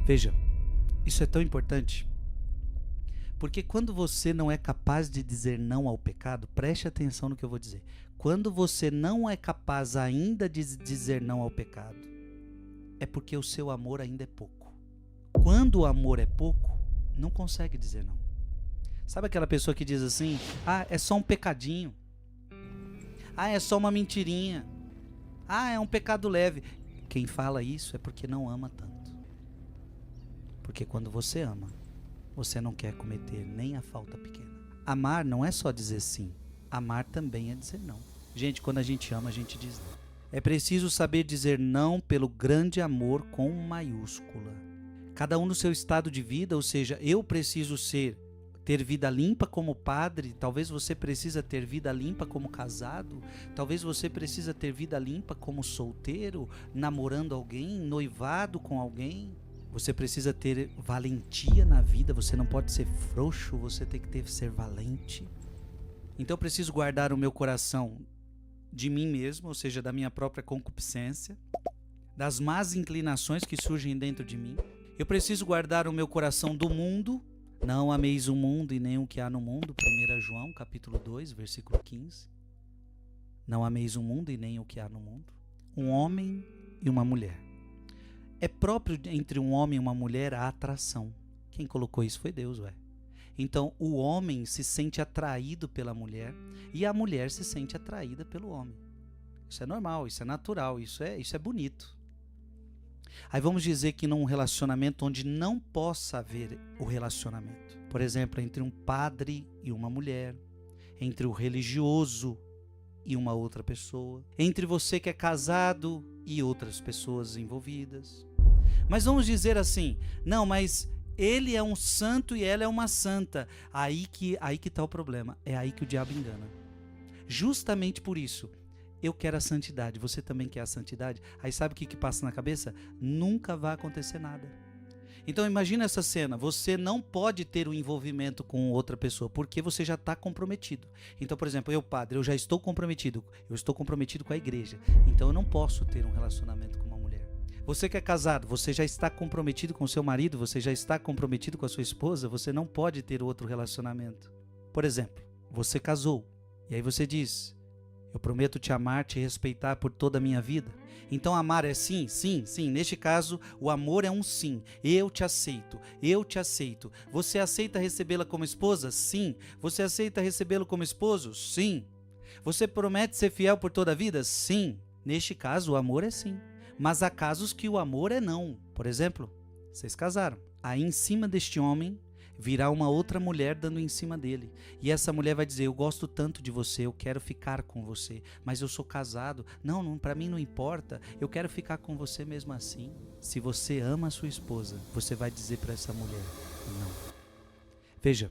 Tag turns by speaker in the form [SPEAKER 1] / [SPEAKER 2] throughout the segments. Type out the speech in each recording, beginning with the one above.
[SPEAKER 1] Veja, isso é tão importante, porque quando você não é capaz de dizer não ao pecado, preste atenção no que eu vou dizer. Quando você não é capaz ainda de dizer não ao pecado, é porque o seu amor ainda é pouco. Quando o amor é pouco, não consegue dizer não. Sabe aquela pessoa que diz assim: ah, é só um pecadinho. Ah, é só uma mentirinha. Ah, é um pecado leve. Quem fala isso é porque não ama tanto. Porque quando você ama, você não quer cometer nem a falta pequena. Amar não é só dizer sim. Amar também é dizer não. Gente, quando a gente ama, a gente diz não. É preciso saber dizer não pelo grande amor com maiúscula. Cada um no seu estado de vida, ou seja, eu preciso ter vida limpa como padre, talvez você precisa ter vida limpa como casado, talvez você precisa ter vida limpa como solteiro, namorando alguém, noivado com alguém. Você precisa ter valentia na vida, você não pode ser frouxo, você tem que ser valente. Então eu preciso guardar o meu coração de mim mesmo, ou seja, da minha própria concupiscência, das más inclinações que surgem dentro de mim. Eu preciso guardar o meu coração do mundo. Não ameis o mundo e nem o que há no mundo. 1 João, capítulo 2, versículo 15. Não ameis o mundo e nem o que há no mundo. Um homem e uma mulher. É próprio entre um homem e uma mulher a atração. Quem colocou isso foi Deus, ué. Então o homem se sente atraído pela mulher e a mulher se sente atraída pelo homem. Isso é normal, isso é natural, isso é bonito. Aí vamos dizer que num relacionamento onde não possa haver o relacionamento, por exemplo, entre um padre e uma mulher, entre o religioso e uma outra pessoa, entre você que é casado e outras pessoas envolvidas. Mas vamos dizer assim, não, mas ele é um santo e ela é uma santa. Aí que está o problema, é aí que o diabo engana. Justamente por isso, eu quero a santidade, você também quer a santidade. Aí sabe o que passa na cabeça? Nunca vai acontecer nada. Então imagina essa cena, você não pode ter um envolvimento com outra pessoa, porque você já está comprometido. Então, por exemplo, eu padre, eu já estou comprometido com a igreja, então eu não posso ter um relacionamento com uma mulher. Você que é casado, você já está comprometido com seu marido, você já está comprometido com a sua esposa, você não pode ter outro relacionamento. Por exemplo, você casou, e aí você diz: eu prometo te amar, te respeitar por toda a minha vida. Então amar é sim, sim, sim. Neste caso, o amor é um sim. Eu te aceito, eu te aceito. Você aceita recebê-la como esposa? Sim. Você aceita recebê-lo como esposo? Sim. Você promete ser fiel por toda a vida? Sim. Neste caso, o amor é sim. Mas há casos que o amor é não. Por exemplo, vocês casaram. Aí em cima deste homem virá uma outra mulher dando em cima dele. E essa mulher vai dizer: eu gosto tanto de você, eu quero ficar com você, mas eu sou casado. Não, para mim não importa, eu quero ficar com você mesmo assim. Se você ama a sua esposa, você vai dizer para essa mulher: não. Veja,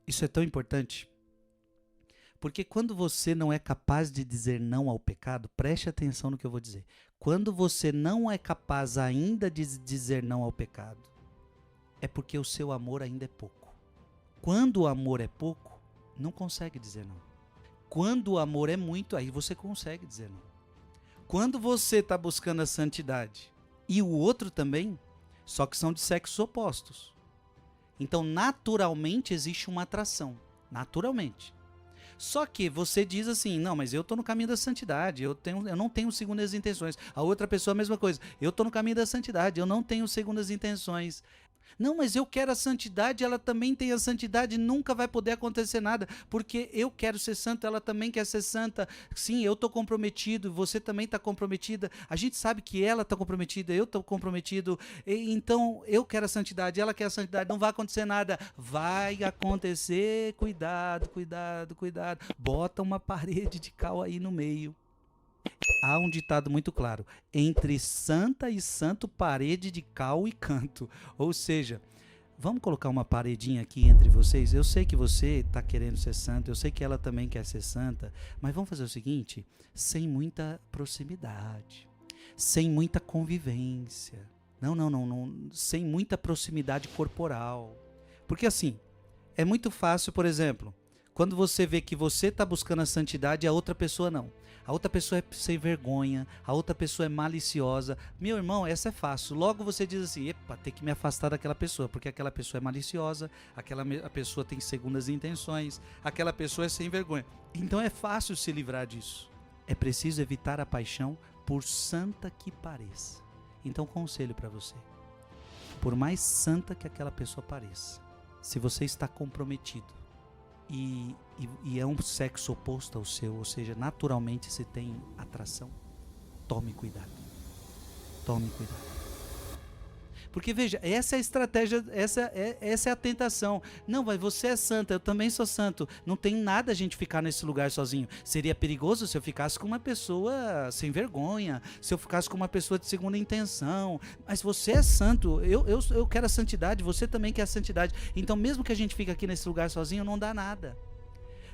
[SPEAKER 1] isso é tão importante, porque quando você não é capaz de dizer não ao pecado, preste atenção no que eu vou dizer. Quando você não é capaz ainda de dizer não ao pecado, é porque o seu amor ainda é pouco. Quando o amor é pouco, não consegue dizer não. Quando o amor é muito, aí você consegue dizer não. Quando você está buscando a santidade e o outro também, só que são de sexos opostos. Então, naturalmente, existe uma atração. Naturalmente. Só que você diz assim: não, mas eu estou no caminho da santidade, eu não tenho segundas intenções. A outra pessoa a mesma coisa: eu estou no caminho da santidade, eu não tenho segundas intenções. Não, mas eu quero a santidade, ela também tem a santidade, nunca vai poder acontecer nada, porque eu quero ser santo, ela também quer ser santa. Sim, eu estou comprometido, você também está comprometida, a gente sabe que ela está comprometida, eu estou comprometido, então eu quero a santidade, ela quer a santidade, não vai acontecer nada. Vai acontecer, cuidado, cuidado, cuidado. Bota uma parede de cal aí no meio. Há um ditado muito claro: entre santa e santo, parede de cal e canto. Ou seja, vamos colocar uma paredinha aqui entre vocês. Eu sei que você está querendo ser santo, eu sei que ela também quer ser santa, mas vamos fazer o seguinte: sem muita proximidade, sem muita convivência. Não, sem muita proximidade corporal. Porque assim, é muito fácil, por exemplo, Quando você vê que você está buscando a santidade, a outra pessoa não. A outra pessoa é sem vergonha, a outra pessoa é maliciosa. Meu irmão, essa é fácil. Logo você diz assim, epa, tem que me afastar daquela pessoa, porque aquela pessoa é maliciosa, a pessoa tem segundas intenções, aquela pessoa é sem vergonha. Então é fácil se livrar disso. É preciso evitar a paixão, por santa que pareça. Então conselho para você, por mais santa que aquela pessoa pareça, se você está comprometido, e é um sexo oposto ao seu, ou seja, naturalmente se tem atração, tome cuidado. Tome cuidado. Porque veja, essa é a estratégia, essa é a tentação. Não, mas você é santa, eu também sou santo. Não tem nada a gente ficar nesse lugar sozinho. Seria perigoso se eu ficasse com uma pessoa sem vergonha, se eu ficasse com uma pessoa de segunda intenção. Mas você é santo, eu quero a santidade, você também quer a santidade. Então mesmo que a gente fique aqui nesse lugar sozinho, não dá nada.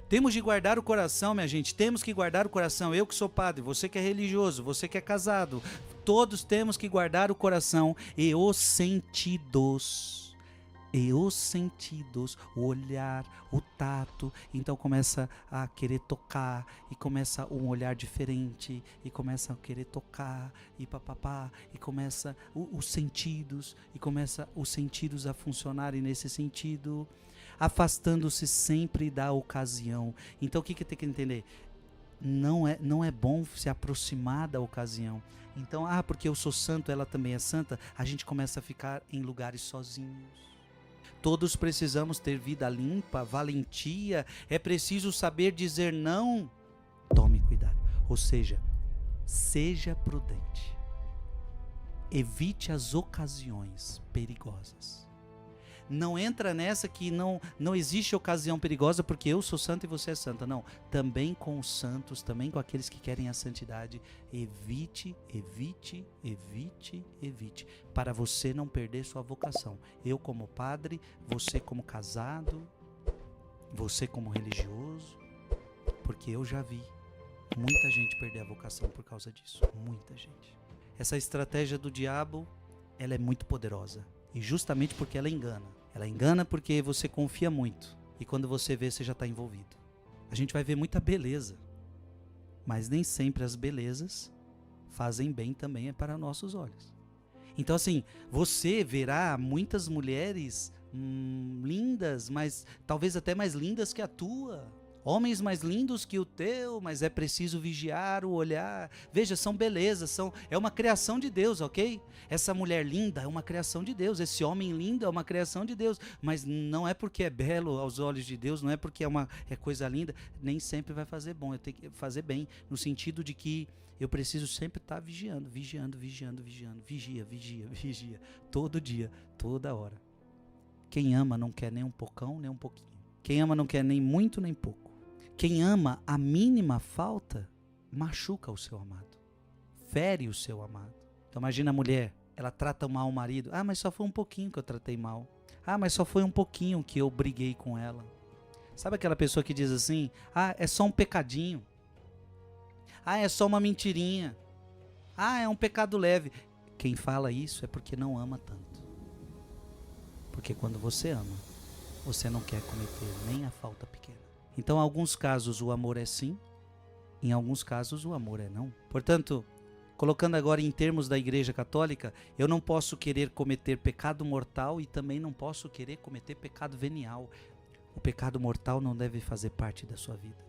[SPEAKER 1] Temos de guardar o coração, minha gente, temos que guardar o coração. Eu que sou padre, você que é religioso, você que é casado, todos temos que guardar o coração e os sentidos. O olhar, o tato. Então começa a querer tocar e começa um olhar diferente e começa a querer tocar e papapá e começa os sentidos e começa os sentidos a funcionarem nesse sentido, afastando-se sempre da ocasião. Então o que tem que entender? Não é bom se aproximar da ocasião. Então, porque eu sou santo, ela também é santa, a gente começa a ficar em lugares sozinhos. Todos precisamos ter vida limpa, valentia, é preciso saber dizer não. Tome cuidado, ou seja, seja prudente. Evite as ocasiões perigosas. Não entra nessa que não existe ocasião perigosa porque eu sou santo e você é santa. Não, também com os santos, também com aqueles que querem a santidade, evite, para você não perder sua vocação. Eu como padre, você como casado, você como religioso, porque eu já vi muita gente perder a vocação por causa disso, muita gente. Essa estratégia do diabo, ela é muito poderosa. E justamente porque ela engana. Ela engana porque você confia muito. E quando você vê, você já está envolvido. A gente vai ver muita beleza. Mas nem sempre as belezas fazem bem também para nossos olhos. Então assim, você verá muitas mulheres lindas, mas talvez até mais lindas que a tua. Homens mais lindos que o teu, mas é preciso vigiar o olhar. Veja, são belezas, é uma criação de Deus, ok? Essa mulher linda é uma criação de Deus, esse homem lindo é uma criação de Deus, mas não é porque é belo aos olhos de Deus, não é porque é coisa linda, nem sempre vai fazer bom, eu tenho que fazer bem, no sentido de que eu preciso sempre estar vigiando, vigia, todo dia, toda hora. Quem ama não quer nem um pocão, nem um pouquinho. Quem ama não quer nem muito, nem pouco. Quem ama a mínima falta, machuca o seu amado, fere o seu amado. Então imagina a mulher, ela trata mal o marido. Mas só foi um pouquinho que eu tratei mal. Mas só foi um pouquinho que eu briguei com ela. Sabe aquela pessoa que diz assim, é só um pecadinho. É só uma mentirinha. É um pecado leve. Quem fala isso é porque não ama tanto. Porque quando você ama, você não quer cometer nem a falta pequena. Então, em alguns casos o amor é sim, em alguns casos o amor é não. Portanto, colocando agora em termos da Igreja Católica, eu não posso querer cometer pecado mortal e também não posso querer cometer pecado venial. O pecado mortal não deve fazer parte da sua vida.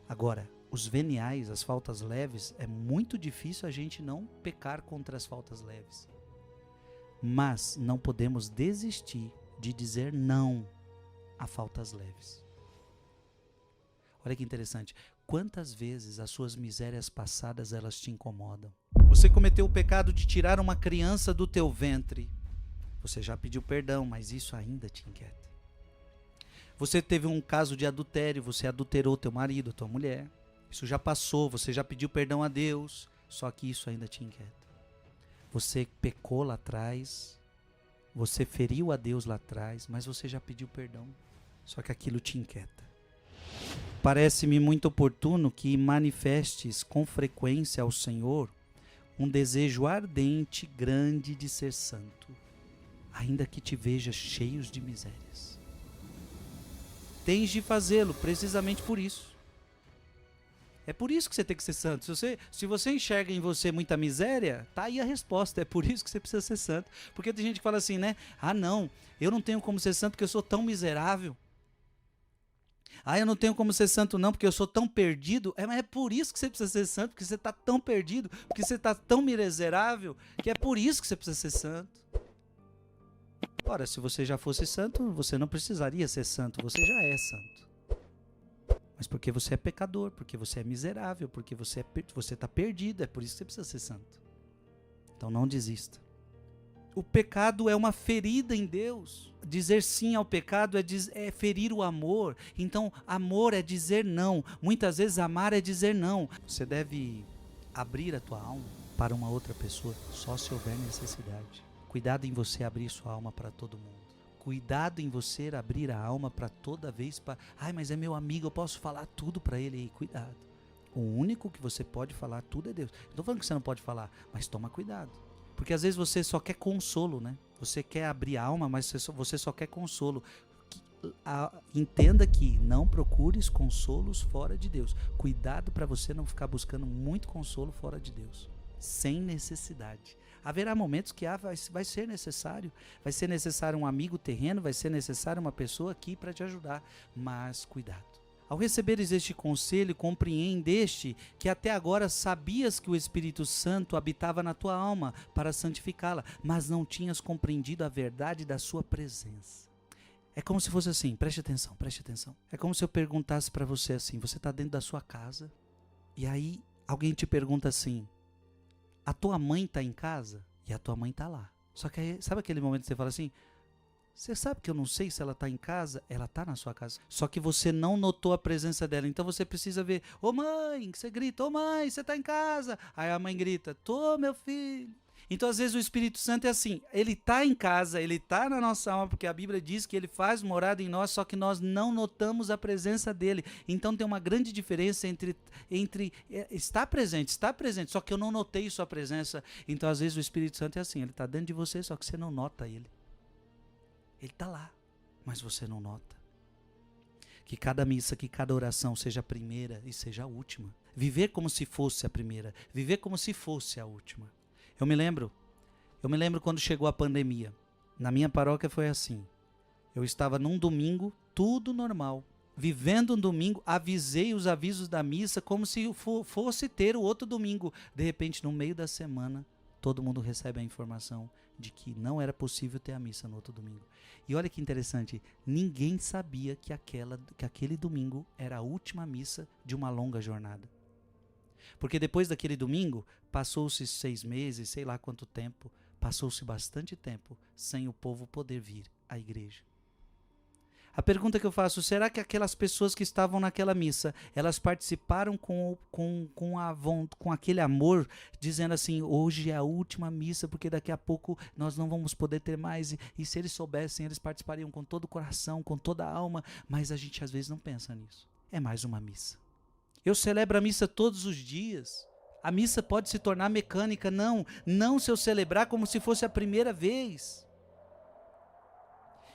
[SPEAKER 1] Agora, os veniais, as faltas leves, é muito difícil a gente não pecar contra as faltas leves. Mas não podemos desistir de dizer não a faltas leves. Olha que interessante, quantas vezes as suas misérias passadas elas te incomodam? Você cometeu o pecado de tirar uma criança do teu ventre. Você já pediu perdão, mas isso ainda te inquieta. Você teve um caso de adultério, você adulterou teu marido, tua mulher. Isso já passou, você já pediu perdão a Deus, só que isso ainda te inquieta. Você pecou lá atrás, você feriu a Deus lá atrás, mas você já pediu perdão, só que aquilo te inquieta. Parece-me muito oportuno que manifestes com frequência ao Senhor um desejo ardente, grande de ser santo, ainda que te vejas cheios de misérias. tens de fazê-lo, precisamente por isso. É por isso que você tem que ser santo. Se você enxerga em você muita miséria, tá aí a resposta. É por isso que você precisa ser santo. Porque tem gente que fala assim, né? Ah, não, eu não tenho como ser santo porque eu sou tão miserável. Ah, eu não tenho como ser santo não porque eu sou tão perdido. Mas é por isso que você precisa ser santo, porque você está tão perdido, porque você está tão miserável, que é por isso que você precisa ser santo. Ora, se você já fosse santo, você não precisaria ser santo, você já é santo. Mas porque você é pecador, porque você é miserável, porque você está perdido, é por isso que você precisa ser santo. Então não desista. O pecado é uma ferida em Deus. Dizer sim ao pecado é ferir o amor. Então amor é dizer não. Muitas vezes amar é dizer não. Você deve abrir a tua alma para uma outra pessoa só se houver necessidade. Cuidado em você abrir sua alma para todo mundo. Cuidado em você abrir a alma para toda vez. Ai, mas é meu amigo, eu posso falar tudo para ele. Aí, cuidado. O único que você pode falar tudo é Deus. Não estou falando que você não pode falar, mas toma cuidado. Porque às vezes você só quer consolo, né? Você quer abrir a alma, mas você só quer consolo. Entenda que não procures consolos fora de Deus. Cuidado para você não ficar buscando muito consolo fora de Deus. Sem necessidade. Haverá momentos que vai ser necessário. Vai ser necessário um amigo terreno, vai ser necessário uma pessoa aqui para te ajudar. Mas cuidado. Ao receberes este conselho, compreendeste que até agora sabias que o Espírito Santo habitava na tua alma para santificá-la, mas não tinhas compreendido a verdade da sua presença. É como se fosse assim, preste atenção. É como se eu perguntasse para você assim, você está dentro da sua casa, e aí alguém te pergunta assim, a tua mãe está em casa? E a tua mãe está lá. Só que aí, sabe aquele momento que você fala assim, você sabe que eu não sei se ela está em casa? Ela está na sua casa. Só que você não notou a presença dela. Então você precisa ver. Ô mãe, você grita. Ô mãe, você está em casa. Aí a mãe grita. Tô, meu filho. Então às vezes o Espírito Santo é assim. Ele está em casa, ele está na nossa alma. Porque a Bíblia diz que ele faz morada em nós. Só que nós não notamos a presença dele. Então tem uma grande diferença entre estar presente. Só que eu não notei sua presença. Então às vezes o Espírito Santo é assim. Ele está dentro de você, só que você não nota ele. Ele está lá, mas você não nota. Que cada missa, que cada oração seja a primeira e seja a última. Viver como se fosse a primeira, viver como se fosse a última. Eu me lembro quando chegou a pandemia. Na minha paróquia foi assim. Eu estava num domingo, tudo normal. Vivendo um domingo, avisei os avisos da missa como se fosse ter o outro domingo. De repente, no meio da semana, todo mundo recebe a informação de que não era possível ter a missa no outro domingo. E olha que interessante, ninguém sabia que aquele domingo era a última missa de uma longa jornada. Porque depois daquele domingo, passou-se 6 meses, sei lá quanto tempo, passou-se bastante tempo sem o povo poder vir à igreja. A pergunta que eu faço, será que aquelas pessoas que estavam naquela missa, elas participaram com aquele amor, dizendo assim, hoje é a última missa, porque daqui a pouco nós não vamos poder ter mais, e se eles soubessem, eles participariam com todo o coração, com toda a alma, mas a gente às vezes não pensa nisso. É mais uma missa. Eu celebro a missa todos os dias. A missa pode se tornar mecânica, não se eu celebrar como se fosse a primeira vez.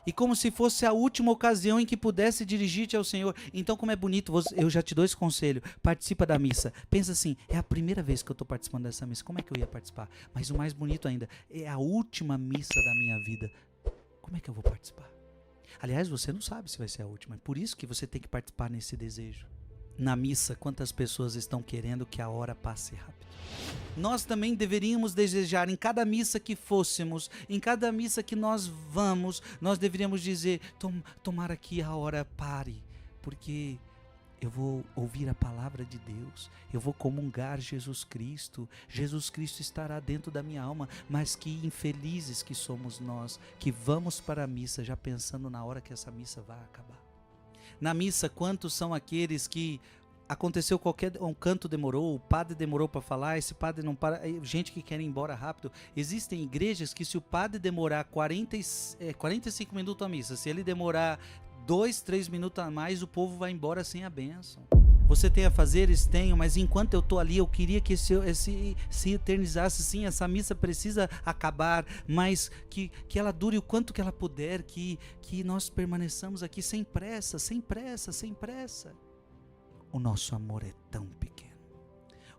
[SPEAKER 1] E como se fosse a última ocasião em que pudesse dirigir-te ao Senhor. Então, como é bonito, eu já te dou esse conselho. Participa da missa. Pensa assim, é a primeira vez que eu estou participando dessa missa. Como é que eu ia participar? Mas o mais bonito ainda, é a última missa da minha vida. Como é que eu vou participar? Aliás, você não sabe se vai ser a última. É por isso que você tem que participar nesse desejo. Na missa, quantas pessoas estão querendo que a hora passe rápido? Nós também deveríamos desejar em cada missa que fôssemos, em cada missa que nós vamos, nós deveríamos dizer, tomara que a hora pare, porque eu vou ouvir a palavra de Deus, eu vou comungar Jesus Cristo estará dentro da minha alma, mas que infelizes que somos nós, que vamos para a missa já pensando na hora que essa missa vai acabar. Na missa, quantos são aqueles que aconteceu um canto demorou, o padre demorou para falar, esse padre não para, gente que quer ir embora rápido. Existem igrejas que se o padre demorar 45 minutos a missa, se ele demorar 2, 3 minutos a mais, o povo vai embora sem a bênção. Você tem afazeres? Tenho, mas enquanto eu estou ali, eu queria que se eternizasse. Sim, essa missa precisa acabar, mas que ela dure o quanto que ela puder, que nós permaneçamos aqui sem pressa, sem pressa, sem pressa. O nosso amor é tão pequeno,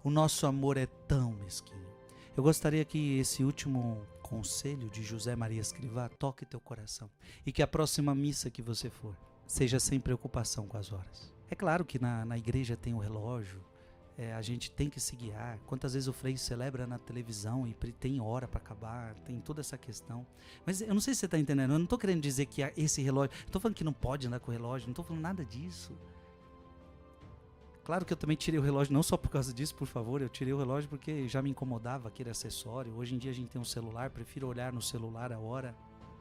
[SPEAKER 1] o nosso amor é tão mesquinho. Eu gostaria que esse último conselho de José Maria Escrivá toque teu coração, e que a próxima missa que você for, seja sem preocupação com as horas. É claro que na igreja tem o relógio, a gente tem que se guiar. Quantas vezes o Frei celebra na televisão e tem hora para acabar, tem toda essa questão. Mas eu não sei se você está entendendo, eu não estou querendo dizer que esse relógio, estou falando que não pode andar com o relógio, não estou falando nada disso. Claro que eu também tirei o relógio, não só por causa disso, por favor, eu tirei o relógio porque já me incomodava aquele acessório. Hoje em dia a gente tem um celular, prefiro olhar no celular a hora.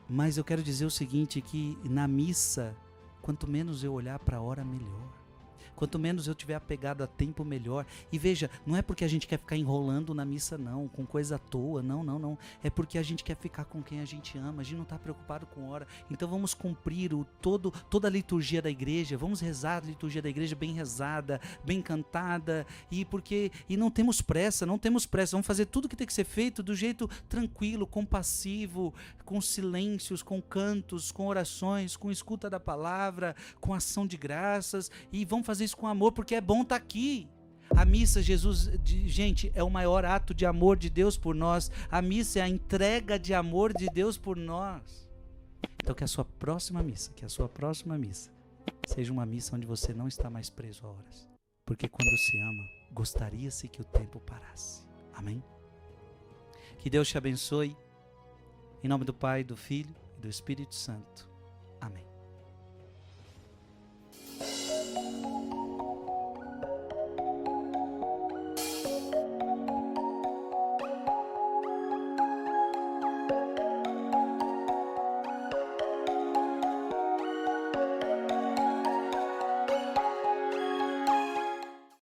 [SPEAKER 1] Mas eu quero dizer o seguinte, que na missa, quanto menos eu olhar para a hora, melhor. Quanto menos eu tiver apegado a tempo, melhor. E veja, não é porque a gente quer ficar enrolando na missa não, com coisa à toa, não. É porque a gente quer ficar com quem a gente ama, a gente não está preocupado com hora. Então vamos cumprir toda a liturgia da igreja, vamos rezar a liturgia da igreja bem rezada, bem cantada, e não temos pressa, vamos fazer tudo que tem que ser feito do jeito tranquilo, compassivo, com silêncios, com cantos, com orações, com escuta da palavra, com ação de graças, e vamos fazer isso com amor, porque é bom estar aqui. A missa, gente, é o maior ato de amor de Deus por nós. A missa é a entrega de amor de Deus por nós. Então que a sua próxima missa seja uma missa onde você não está mais preso a horas, porque quando se ama, gostaria-se que o tempo parasse. Amém? Que Deus te abençoe, em nome do Pai, do Filho e do Espírito Santo. Amém.